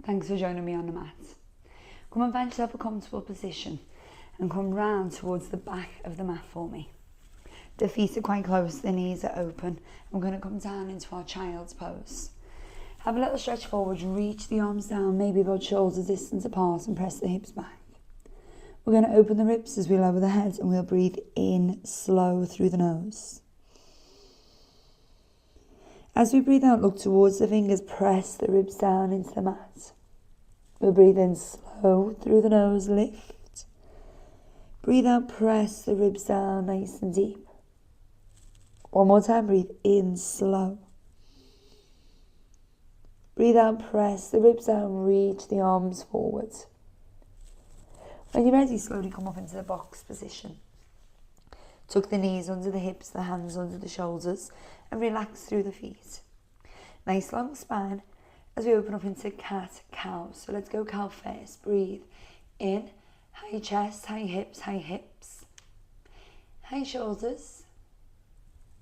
Thanks for joining me on the mat. Come and find yourself a comfortable position and come round towards the back of the mat for me. The feet are quite close, the knees are open. We're going to come down into our child's pose. Have a little stretch forward, reach the arms down, maybe about shoulder distance apart, and press the hips back. We're going to open the ribs as we lower the head, and we'll breathe in slow through the nose. As we breathe out, look towards the fingers, press the ribs down into the mat. We'll breathe in slow through the nose, lift. Breathe out, press the ribs down nice and deep. One more time, breathe in slow. Breathe out, press the ribs down, reach the arms forward. When you're ready, slowly come up into the box position. Tuck the knees under the hips, the hands under the shoulders, and relax through the feet. Nice long spine as we open up into cat-cow. So let's go cow first. Breathe in, high chest, high hips, high shoulders.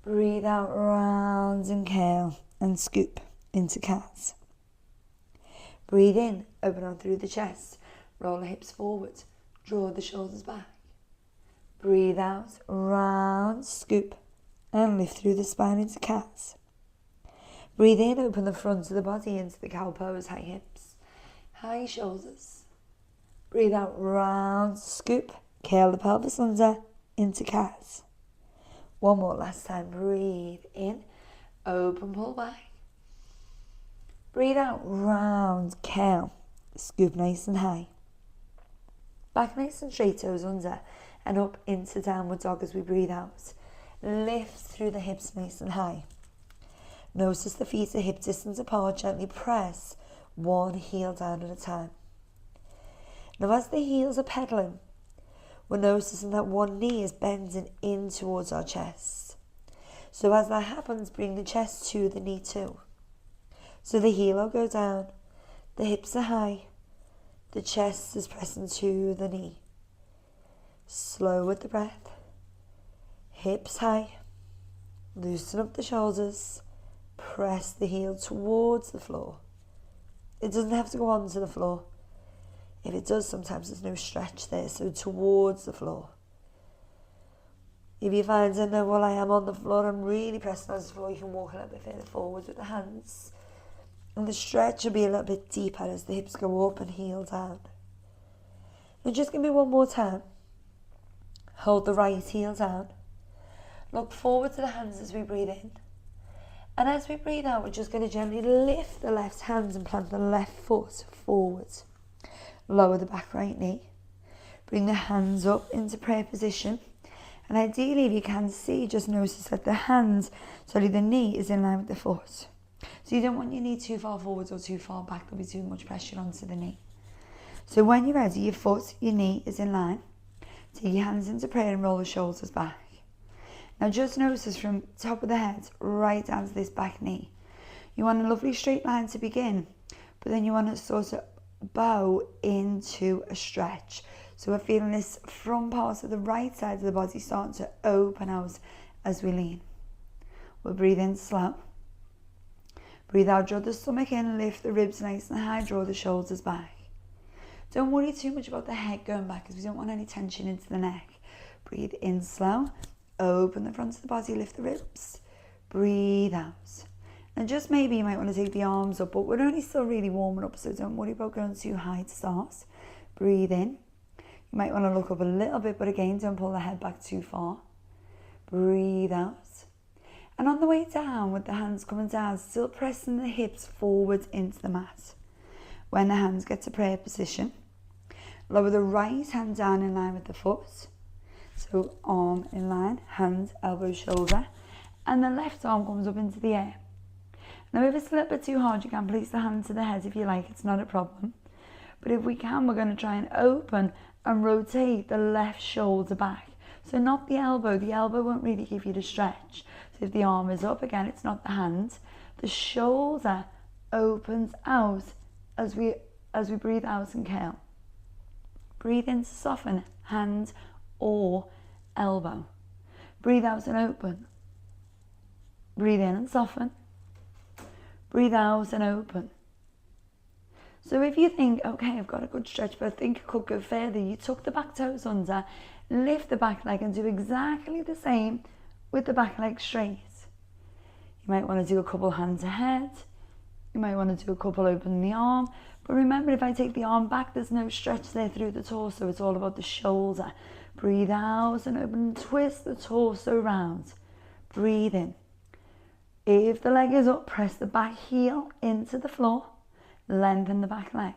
Breathe out, round and curl and scoop into cat. Breathe in, open on through the chest, roll the hips forward, draw the shoulders back. Breathe out, round, scoop, and lift through the spine into cat. Breathe in, open the front of the body into the cow pose, high hips, high shoulders. Breathe out, round, scoop, curl the pelvis under into cat. One more, last time. Breathe in, open, pull back. Breathe out, round, curl, scoop nice and high. Back nice and straight, toes under, and up into downward dog as we breathe out. Lift through the hips nice and high. Notice the feet are hip distance apart. Gently press one heel down at a time. Now as the heels are pedaling, we're noticing that one knee is bending in towards our chest. So as that happens, bring the chest to the knee too. So the heel will go down, the hips are high, the chest is pressing to the knee. Slow with the breath. Hips high. Loosen up the shoulders. Press the heel towards the floor. It doesn't have to go onto the floor. If it does, sometimes there's no stretch there, so towards the floor. If you find, I know, well, I am on the floor, I'm really pressing on the floor, you can walk a little bit further forward with the hands. And the stretch will be a little bit deeper as the hips go up and heel down. Now just give me one more time. Hold the right heel down. Look forward to the hands as we breathe in. And as we breathe out, we're just going to gently lift the left hands and plant the left foot forward. Lower the back right knee. Bring the hands up into prayer position. And ideally, if you can see, just notice that the knee is in line with the foot. So you don't want your knee too far forwards or too far back. There'll be too much pressure onto the knee. So when you're ready, your knee is in line. Take your hands into prayer and roll the shoulders back. Now just notice from top of the head right down to this back knee. You want a lovely straight line to begin, but then you want to sort of bow into a stretch. So we're feeling this front part of the right side of the body starting to open out as we lean. We'll breathe in slow. Breathe out, draw the stomach in, lift the ribs nice and high, draw the shoulders back. Don't worry too much about the head going back because we don't want any tension into the neck. Breathe in slow, open the front of the body, lift the ribs. Breathe out. And just maybe you might want to take the arms up, but we're only still really warming up, so don't worry about going too high to start. Breathe in. You might want to look up a little bit, but again, don't pull the head back too far. Breathe out. And on the way down, with the hands coming down, still pressing the hips forward into the mat. When the hands get to prayer position, lower the right hand down in line with the foot. So arm in line, hand, elbow, shoulder. And the left arm comes up into the air. Now if it's a little bit too hard, you can place the hand to the head if you like, it's not a problem. But if we can, we're going to try and open and rotate the left shoulder back. So not the elbow won't really give you the stretch. So if the arm is up, again, it's not the hand. The shoulder opens out as we breathe out and curl. Breathe in to soften, hand or elbow. Breathe out and open. Breathe in and soften. Breathe out and open. So if you think, okay, I've got a good stretch, but I think I could go further, you tuck the back toes under, lift the back leg and do exactly the same with the back leg straight. You might want to do a couple hands ahead. You might want to do a couple open the arm. But remember, if I take the arm back, there's no stretch there through the torso. It's all about the shoulder. Breathe out and open and twist the torso round. Breathe in. If the leg is up, press the back heel into the floor. Lengthen the back leg.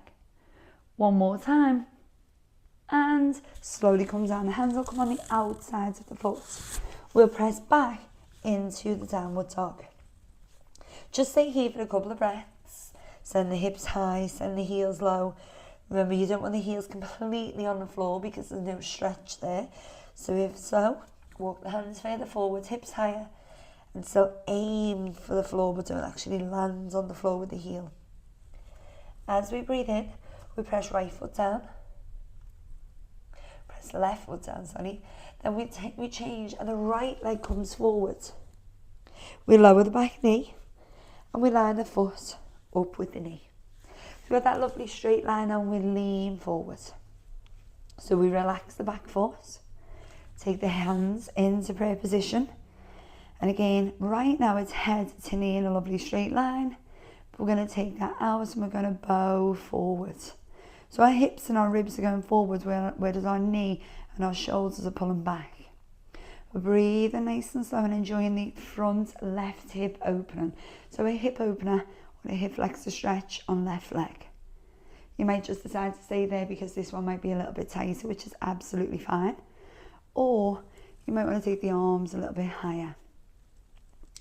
One more time. And slowly come down. The hands will come on the outsides of the foot. We'll press back into the downward dog. Just stay here for a couple of breaths. Send the hips high, send the heels low. Remember, you don't want the heels completely on the floor because there's no stretch there. So if so, walk the hands further forward, hips higher, and still aim for the floor, but don't actually land on the floor with the heel. As we breathe in, we press right foot down. Press left foot down, sorry. Then we change and the right leg comes forward. We lower the back knee and we line the foot up with the knee. So we've got that lovely straight line and we lean forward. So we relax the back foot, take the hands into prayer position. And again, right now it's head to knee in a lovely straight line. But we're going to take that out and we're going to bow forward. So our hips and our ribs are going forward, whereas our knee and our shoulders are pulling back. We're breathing nice and slow and enjoying the front left hip opening. So a hip opener or a hip flexor stretch on left leg. You might just decide to stay there because this one might be a little bit tighter, which is absolutely fine. Or you might want to take the arms a little bit higher.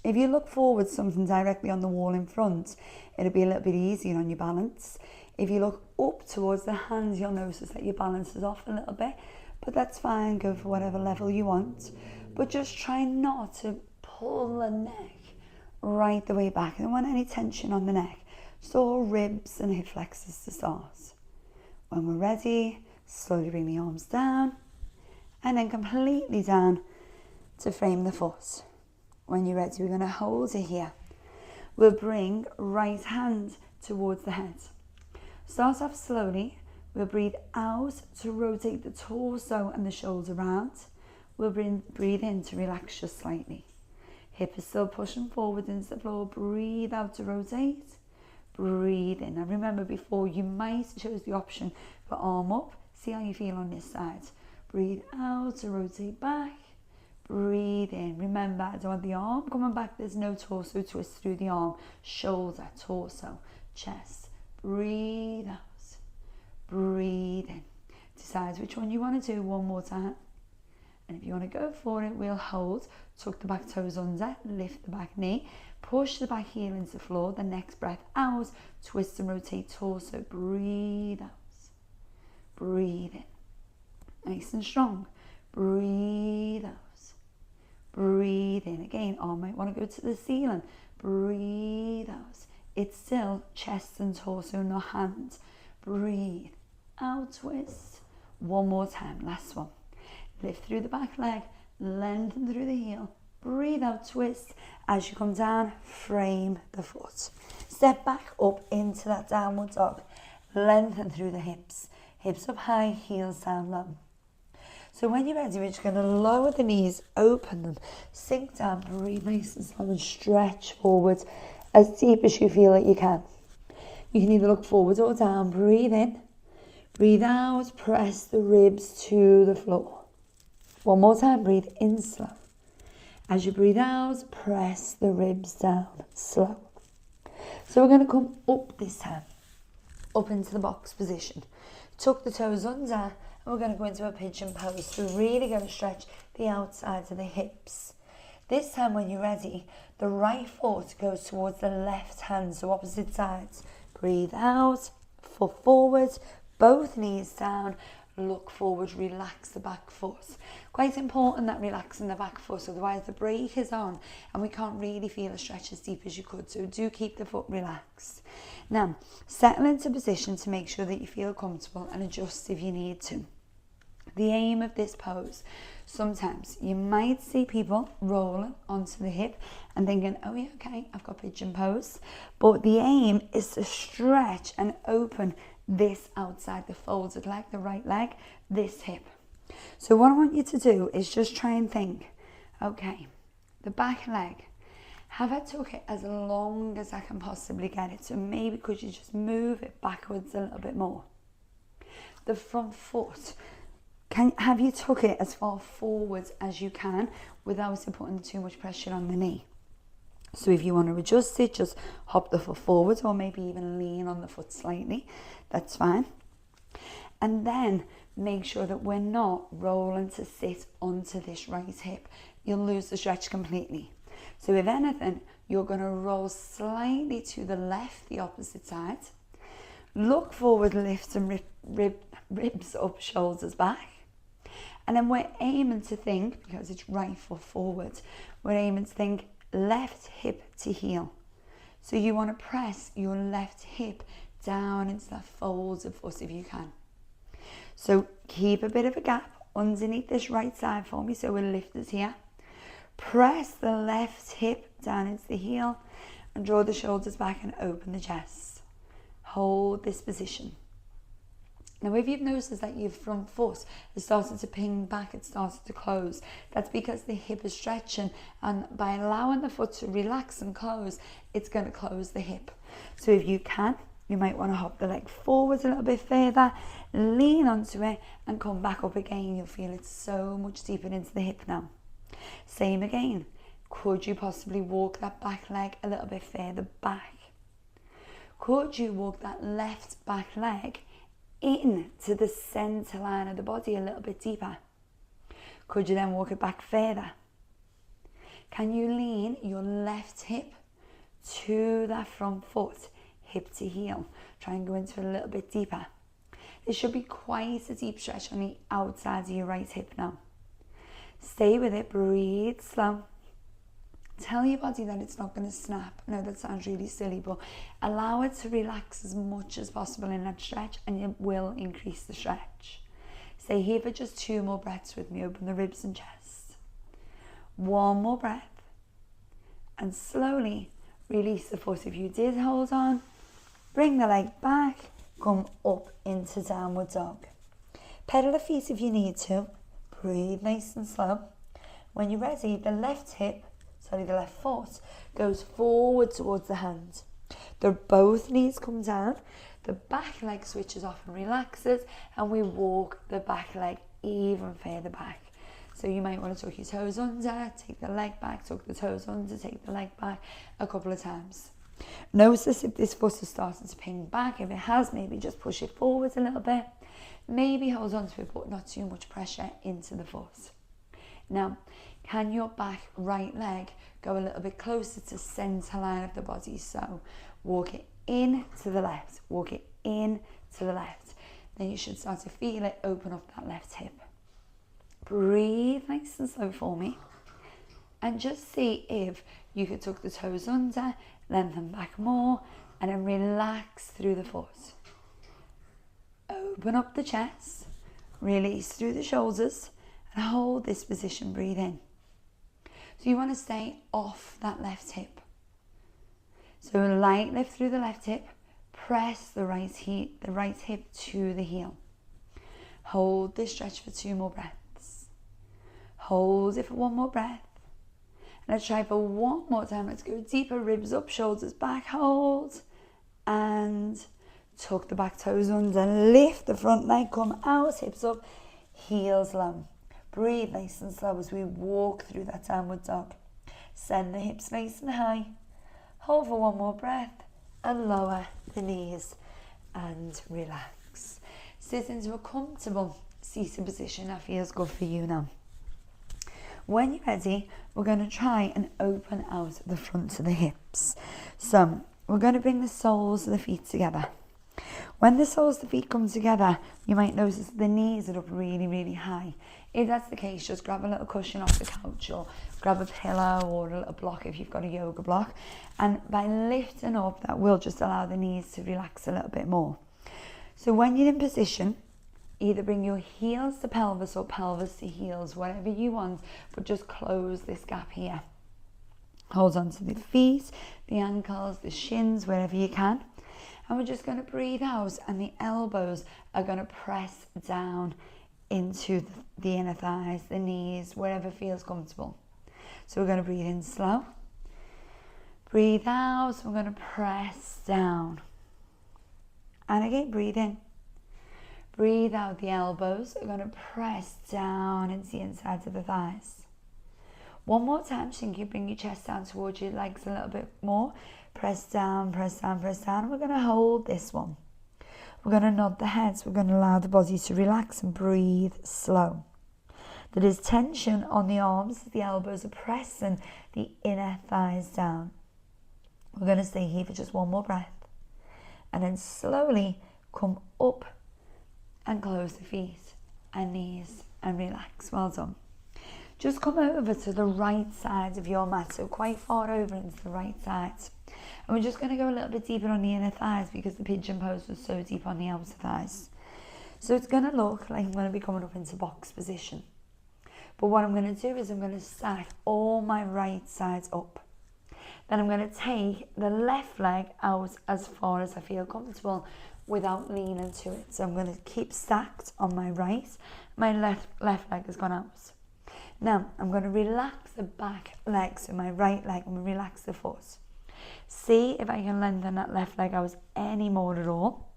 If you look forward something directly on the wall in front, it'll be a little bit easier on your balance. If you look up towards the hands, you'll notice that your balance is off a little bit, but that's fine. Go for whatever level you want, but just try not to pull the neck right the way back. I don't want any tension on the neck. So ribs and hip flexors to start. When we're ready, slowly bring the arms down and then completely down to frame the foot. When you're ready, we're going to hold it here. We'll bring right hand towards the head. Start off slowly. We'll breathe out to rotate the torso and the shoulder round. We'll breathe in to relax just slightly. Hip is still pushing forward into the floor. Breathe out to rotate. Breathe in. Now remember, before you might choose the option for arm up. See how you feel on this side. Breathe out to rotate back. Breathe in. Remember, I don't want the arm coming back. There's no torso twist through the arm. Shoulder, torso, chest. Breathe out. Breathe in. Decide which one you want to do one more time. And if you want to go for it, we'll hold. Tuck the back toes under. Lift the back knee. Push the back heel into the floor. The next breath out. Twist and rotate torso. Breathe out. Breathe in. Nice and strong. Breathe out. Breathe in. Again, arm might want to go to the ceiling. Breathe out. It's still chest and torso, not hands. Breathe out, twist. One more time, last one. Lift through the back leg, lengthen through the heel. Breathe out, twist. As you come down, frame the foot. Step back up into that downward dog. Lengthen through the hips. Hips up high, heels down low. So when you're ready, we're just going to lower the knees, open them, sink down, breathe nice and slow and stretch forward as deep as you feel that you can. You can either look forward or down. Breathe in, breathe out, press the ribs to the floor. One more time, breathe in slow. As you breathe out, press the ribs down, slow. So we're going to come up this time, up into the box position. Tuck the toes under, and we're going to go into a pigeon pose. So we're really going to stretch the outsides of the hips. This time when you're ready, the right foot goes towards the left hand, so opposite sides. Breathe out, foot forward, both knees down, look forward, relax the back foot. Quite important that relaxing the back foot, otherwise the brake is on and we can't really feel a stretch as deep as you could, so do keep the foot relaxed. Now, settle into position to make sure that you feel comfortable and adjust if you need to. The aim of this pose, sometimes you might see people rolling onto the hip and thinking, oh yeah, okay, I've got pigeon pose. But the aim is to stretch and open this outside the folded leg, the right leg, this hip. So what I want you to do is just try and think, okay, the back leg, have I took it as long as I can possibly get it? So maybe could you just move it backwards a little bit more? The front foot, have you took it as far forwards as you can without putting too much pressure on the knee? So if you want to adjust it, just hop the foot forwards or maybe even lean on the foot slightly. That's fine. And then make sure that we're not rolling to sit onto this right hip. You'll lose the stretch completely. So if anything, you're going to roll slightly to the left, the opposite side. Look forward, lift some ribs up, shoulders back. And then we're aiming to think, because it's right foot forward, we're aiming to think left hip to heel. So you want to press your left hip down into that folded foot if you can. So keep a bit of a gap underneath this right side for me, so we're lifted here. Press the left hip down into the heel and draw the shoulders back and open the chest. Hold this position. Now if you've noticed that your front foot has started to ping back, it started to close, that's because the hip is stretching, and by allowing the foot to relax and close, it's going to close the hip. So if you can, you might want to hop the leg forwards a little bit further, lean onto it and come back up again. You'll feel it so much deeper into the hip now. Same again. Could you possibly walk that back leg a little bit further back? Could you walk that left back leg in to the center line of the body a little bit deeper? Could you then walk it back further? Can you lean your left hip to that front foot, hip to heel? Try and go into it a little bit deeper. This should be quite a deep stretch on the outside of your right hip now. Stay with it, breathe slow. Tell your body that it's not going to snap. I know that sounds really silly, but allow it to relax as much as possible in that stretch, and it will increase the stretch. Stay here for just 2 more breaths with me. Open the ribs and chest. 1 more breath. And slowly release the foot. If you did hold on, bring the leg back, come up into downward dog. Pedal the feet if you need to. Breathe nice and slow. When you're ready, the left foot goes forward towards the hand. Both knees come down, the back leg switches off and relaxes, and we walk the back leg even further back. So you might want to tuck your toes under, take the leg back, tuck the toes under, take the leg back a couple of times. Notice if this foot has started to ping back. If it has, maybe just push it forward a little bit. Maybe hold on to it, but not too much pressure into the foot. Now, can your back right leg go a little bit closer to center line of the body? So walk it in to the left, walk it in to the left. Then you should start to feel it open up that left hip. Breathe nice and slow for me. And just see if you could tuck the toes under, lengthen back more, and then relax through the foot. Open up the chest, release through the shoulders, and hold this position, breathe in. So you want to stay off that left hip. So light lift through the left hip, press the right hip to the heel. Hold this stretch for 2 more breaths. Hold it for 1 more breath. And let's try for 1 more time. Let's go deeper, ribs up, shoulders back, hold. And tuck the back toes under, lift the front leg, come out, hips up, heels low. Breathe nice and slow as we walk through that downward dog. Send the hips nice and high. Hold for 1 more breath and lower the knees and relax. Sit into a comfortable seated position that feels good for you now. When you're ready, we're going to try and open out the front of the hips. So we're going to bring the soles of the feet together. When the soles of the feet come together, you might notice the knees are up really, really high. If that's the case, just grab a little cushion off the couch or grab a pillow or a little block if you've got a yoga block. And by lifting up, that will just allow the knees to relax a little bit more. So when you're in position, Either bring your heels to pelvis or pelvis to heels, whatever you want, but just close this gap here. Hold on to the feet, the ankles, the shins, wherever you can. And we're just going to breathe out, and the elbows are going to press down into the inner thighs, the knees, wherever feels comfortable. So we're going to breathe in slow. Breathe out, we're going to press down. And again, breathe in. Breathe out, the elbows are going to press down into the insides of the thighs. One more time, so you bring your chest down towards your legs a little bit more. Press down, press down, press down. And we're going to hold this one. We're going to nod the heads. We're going to allow the body to relax and breathe slow. There is tension on the arms. The elbows are pressing the inner thighs down. We're going to stay here for just one more breath. And then slowly come up and close the feet and knees and relax. Well done. Just come over to the right side of your mat, so quite far over into the right side. And we're just going to go a little bit deeper on the inner thighs because the pigeon pose was so deep on the outer thighs. So it's going to look like I'm going to be coming up into box position. But what I'm going to do is I'm going to stack all my right sides up. Then I'm going to take the left leg out as far as I feel comfortable without leaning to it. So I'm going to keep stacked on my right. My left leg has gone out. Now I'm going to relax the back leg, so my right leg, I'm going to relax the foot. See if I can lengthen that left leg out any more at all.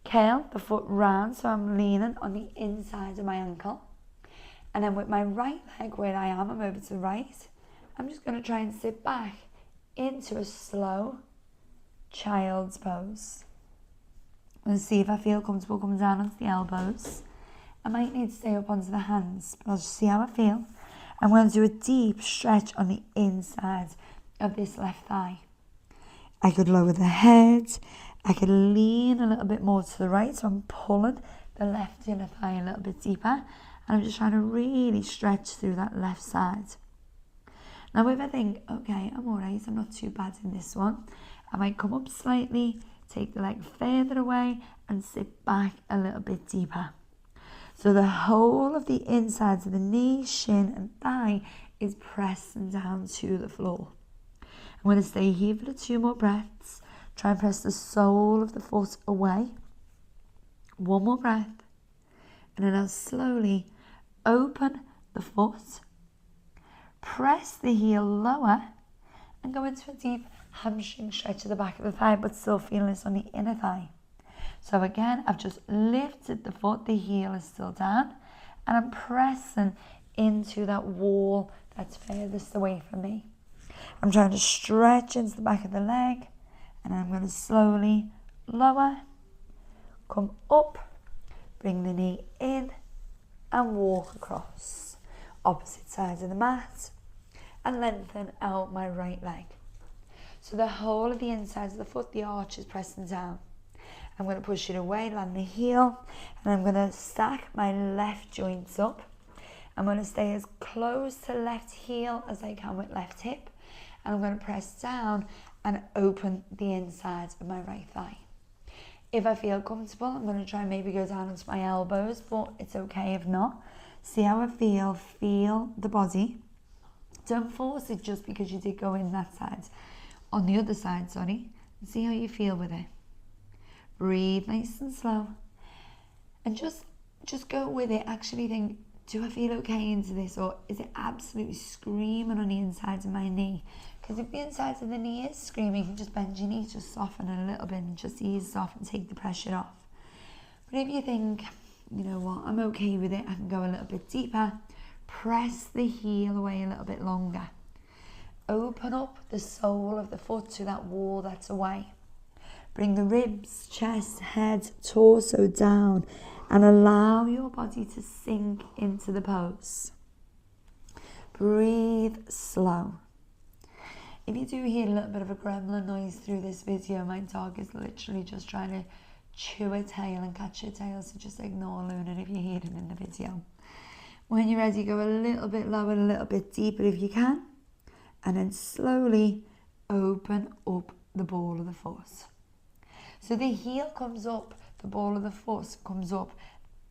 Curl the foot round, so I'm leaning on the inside of my ankle. And then with my right leg, where I am, I'm over to the right. I'm just going to try and sit back into a slow child's pose. And see if I feel comfortable coming down onto the elbows. I might need to stay up onto the hands, but I'll just see how I feel. I'm going to do a deep stretch on the inside of this left thigh. I could lower the head. I could lean a little bit more to the right, so I'm pulling the left inner thigh a little bit deeper. And I'm just trying to really stretch through that left side. Now if I think, okay, I'm alright, I'm not too bad in this one, I might come up slightly, take the leg further away and sit back a little bit deeper. So the whole of the insides of the knee, shin and thigh is pressing down to the floor. I'm going to stay here for 2 more breaths. Try and press the sole of the foot away. 1 more breath. And then I'll slowly open the foot. Press the heel lower and go into a deep hamstring stretch at the back of the thigh, but still feeling this on the inner thigh. So again, I've just lifted the foot, the heel is still down, and I'm pressing into that wall that's furthest away from me. I'm trying to stretch into the back of the leg, and I'm going to slowly lower, come up, bring the knee in, and walk across. Opposite sides of the mat, and lengthen out my right leg. So the whole of the insides of the foot, the arch is pressing down. I'm going to push it away, land the heel, and I'm going to stack my left joints up. I'm going to stay as close to left heel as I can with left hip, and I'm going to press down and open the inside of my right thigh. If I feel comfortable, I'm going to try and maybe go down onto my elbows, but it's okay if not. See how I feel the body. Don't force it just because you did go in that side. On the other side, sorry. See how you feel with it. Breathe nice and slow. And just go with it. Actually think, do I feel okay into this, or is it absolutely screaming on the inside of my knee? Because if the inside of the knee is screaming, you can just bend your knee, just soften it a little bit and just ease off and take the pressure off. But if you think, you know what, I'm okay with it, I can go a little bit deeper, press the heel away a little bit longer. Open up the sole of the foot to that wall that's away. Bring the ribs, chest, head, torso down and allow your body to sink into the pose. Breathe slow. If you do hear a little bit of a gremlin noise through this video, my dog is literally just trying to chew a tail and catch a tail, so just ignore Luna if you hear it in the video. When you're ready, go a little bit lower, a little bit deeper if you can, and then slowly open up the ball of the foot. So the heel comes up, the ball of the foot comes up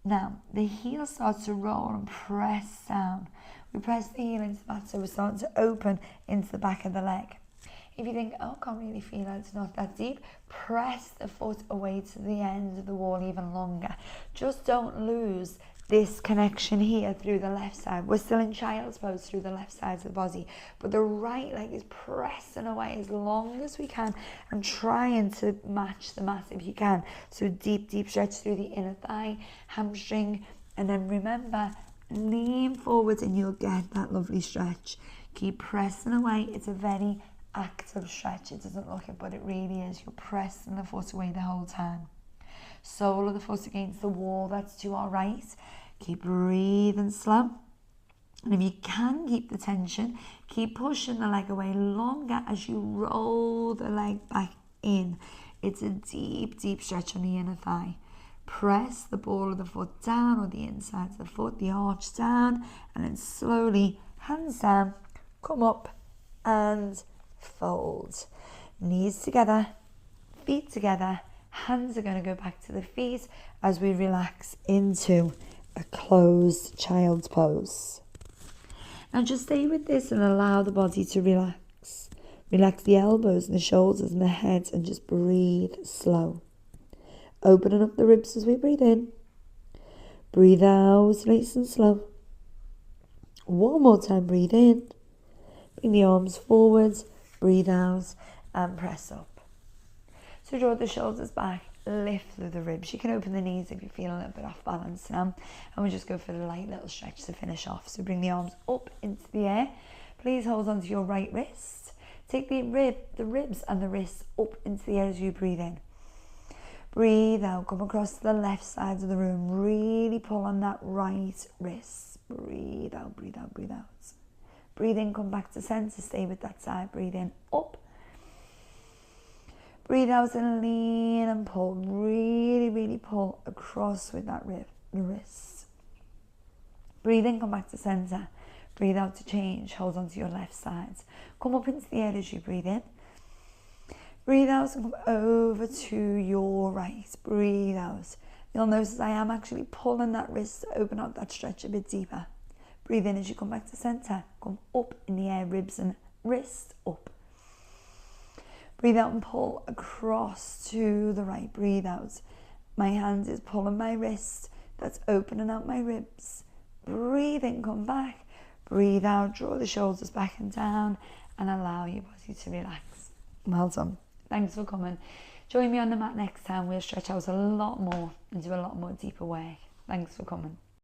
Now, the heel starts to roll and press down. We press the heel into the mat, so we're starting to open into the back of the leg. If you think, oh, I can't really feel it, it's not that deep, press the foot away to the end of the wall even longer. Just don't lose this connection here through the left side. We're still in child's pose through the left side of the body, but the right leg is pressing away as long as we can and trying to match the mat if you can. So deep stretch through the inner thigh, hamstring, and then remember, lean forward and you'll get that lovely stretch. Keep pressing away. It's a very active stretch. It doesn't look it, but it really is. You're pressing the foot away the whole time. Sole of the foot against the wall, that's to our right. Keep breathing slow. And if you can keep the tension, keep pushing the leg away longer as you roll the leg back in. It's a deep stretch on the inner thigh. Press the ball of the foot down, or the inside of the foot, the arch down, and then slowly, hands down, come up and fold. Knees together, feet together, hands are going to go back to the feet as we relax into a closed child's pose. Now just stay with this and allow the body to relax. Relax the elbows and the shoulders and the head and just breathe slow. Opening up the ribs as we breathe in. Breathe out nice and slow. One more time, breathe in. Bring the arms forward, breathe out and press up. So draw the shoulders back, lift through the ribs. You can open the knees if you feel a little bit off balance now. And we'll just go for a light little stretch to finish off. So bring the arms up into the air. Please hold on to your right wrist. Take the ribs and the wrists up into the air as you breathe in. Breathe out, come across to the left side of the room. Really pull on that right wrist. Breathe out, breathe out, breathe out. Breathe in, come back to center, stay with that side. Breathe in, up. Breathe out and lean and pull. Really pull across with that the wrist. Breathe in, come back to center. Breathe out to change. Hold on to your left side. Come up into the air as you breathe in. Breathe out and come over to your right. Breathe out. You'll notice I am actually pulling that wrist to open up that stretch a bit deeper. Breathe in as you come back to center. Come up in the air, ribs and wrist up. Breathe out and pull across to the right. Breathe out. My hand is pulling my wrist. That's opening out my ribs. Breathe in, come back. Breathe out, draw the shoulders back and down and allow your body to relax. Well done. Thanks for coming. Join me on the mat next time. We'll stretch out a lot more and do a lot more deeper work. Thanks for coming.